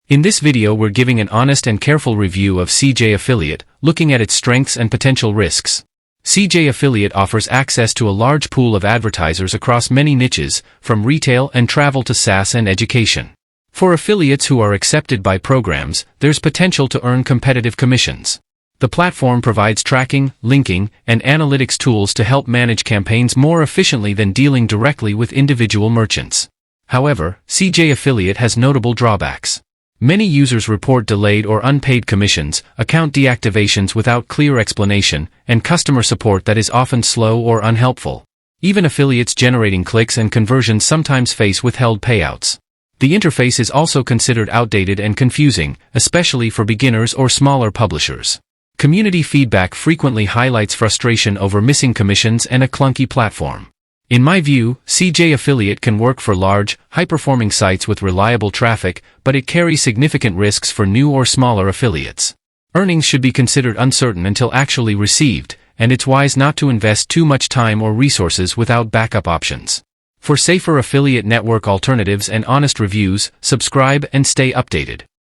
In this video we're giving an honest and careful review of CJ Affiliate, looking at its strengths and potential risks. CJ Affiliate offers access to a large pool of advertisers across many niches, from retail and travel to SaaS and education. For affiliates who are accepted by programs, there's potential to earn competitive commissions. The platform provides tracking, linking, and analytics tools to help manage campaigns more efficiently than dealing directly with individual merchants. However, CJ Affiliate has notable drawbacks. Many users report delayed or unpaid commissions, account deactivations without clear explanation, and customer support that is often slow or unhelpful. Even affiliates generating clicks and conversions sometimes face withheld payouts. The interface is also considered outdated and confusing, especially for beginners or smaller publishers. Community feedback frequently highlights frustration over missing commissions and a clunky platform. In my view, CJ Affiliate can work for large, high-performing sites with reliable traffic, but it carries significant risks for new or smaller affiliates. Earnings should be considered uncertain until actually received, and it's wise not to invest too much time or resources without backup options. For safer affiliate network alternatives and honest reviews, subscribe and stay updated.